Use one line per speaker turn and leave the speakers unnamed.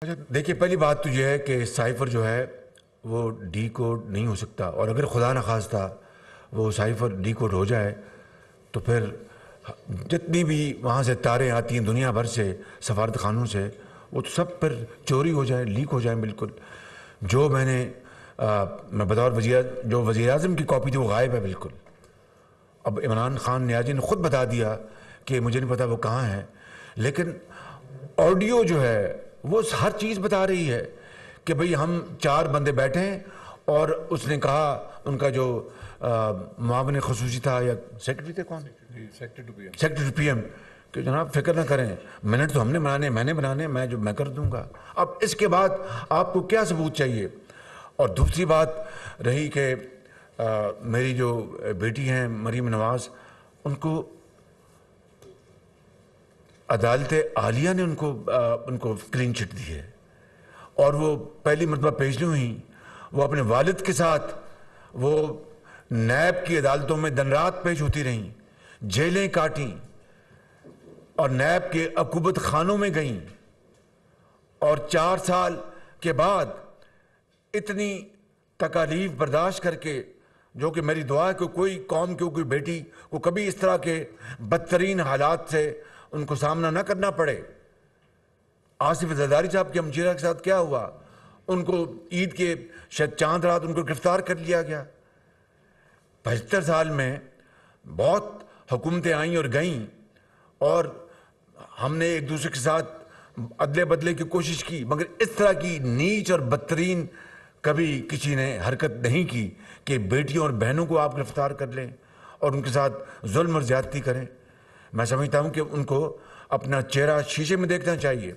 اچھا دیکھیے، پہلی بات تو یہ ہے کہ سائفر جو ہے وہ ڈی کوڈ نہیں ہو سکتا، اور اگر خدا نخواستہ وہ سائفر ڈی کوڈ ہو جائے تو پھر جتنی بھی وہاں سے تاریں آتی ہیں دنیا بھر سے، سفارت خانوں سے، وہ تو سب پھر چوری ہو جائیں، لیک ہو جائیں بالکل۔ جو میں بطور وزیر اعظم کی کاپی تھی وہ غائب ہے بالکل۔ اب عمران خان نیازی نے خود بتا دیا کہ مجھے نہیں پتا وہ کہاں ہے، لیکن آڈیو جو ہے وہ ہر چیز بتا رہی ہے کہ بھئی ہم 4 بندے بیٹھے ہیں، اور اس نے کہا ان کا جو معاون خصوصی تھا یا سیکرٹری تھے، کون سیکرٹری پی ایم، کہ جناب فکر نہ کریں، منٹ تو ہم نے بنانے، میں نے بنانے، میں کر دوں گا۔ اب اس کے بعد آپ کو کیا ثبوت چاہیے؟ اور دوسری بات رہی کہ میری جو بیٹی ہیں مریم نواز، ان کو عدالت عالیہ نے ان کو کلین چٹ دی ہے، اور وہ پہلی مرتبہ پیش نہیں ہوئی۔ وہ اپنے والد کے ساتھ وہ نیب کی عدالتوں میں دن رات پیش ہوتی رہیں، جیلیں کاٹیں، اور نیب کے عقوبت خانوں میں گئیں، اور 4 سال کے بعد اتنی تکالیف برداشت کر کے، جو کہ میری دعا ہے کہ کوئی قوم کی کوئی بیٹی کو کبھی اس طرح کے بدترین حالات سے ان کو سامنا نہ کرنا پڑے۔ آصف زرداری صاحب کے ہمشیرہ کے ساتھ کیا ہوا؟ ان کو عید کے شاید چاند رات ان کو گرفتار کر لیا گیا۔ 75 سال میں بہت حکومتیں آئیں اور گئیں، اور ہم نے ایک دوسرے کے ساتھ عدلے بدلے کی کوشش کی، مگر اس طرح کی نیچ اور بدترین کبھی کسی نے حرکت نہیں کی کہ بیٹیوں اور بہنوں کو آپ گرفتار کر لیں اور ان کے ساتھ ظلم اور زیادتی کریں۔ میں سمجھتا ہوں کہ ان کو اپنا چہرہ شیشے میں دیکھنا چاہیے۔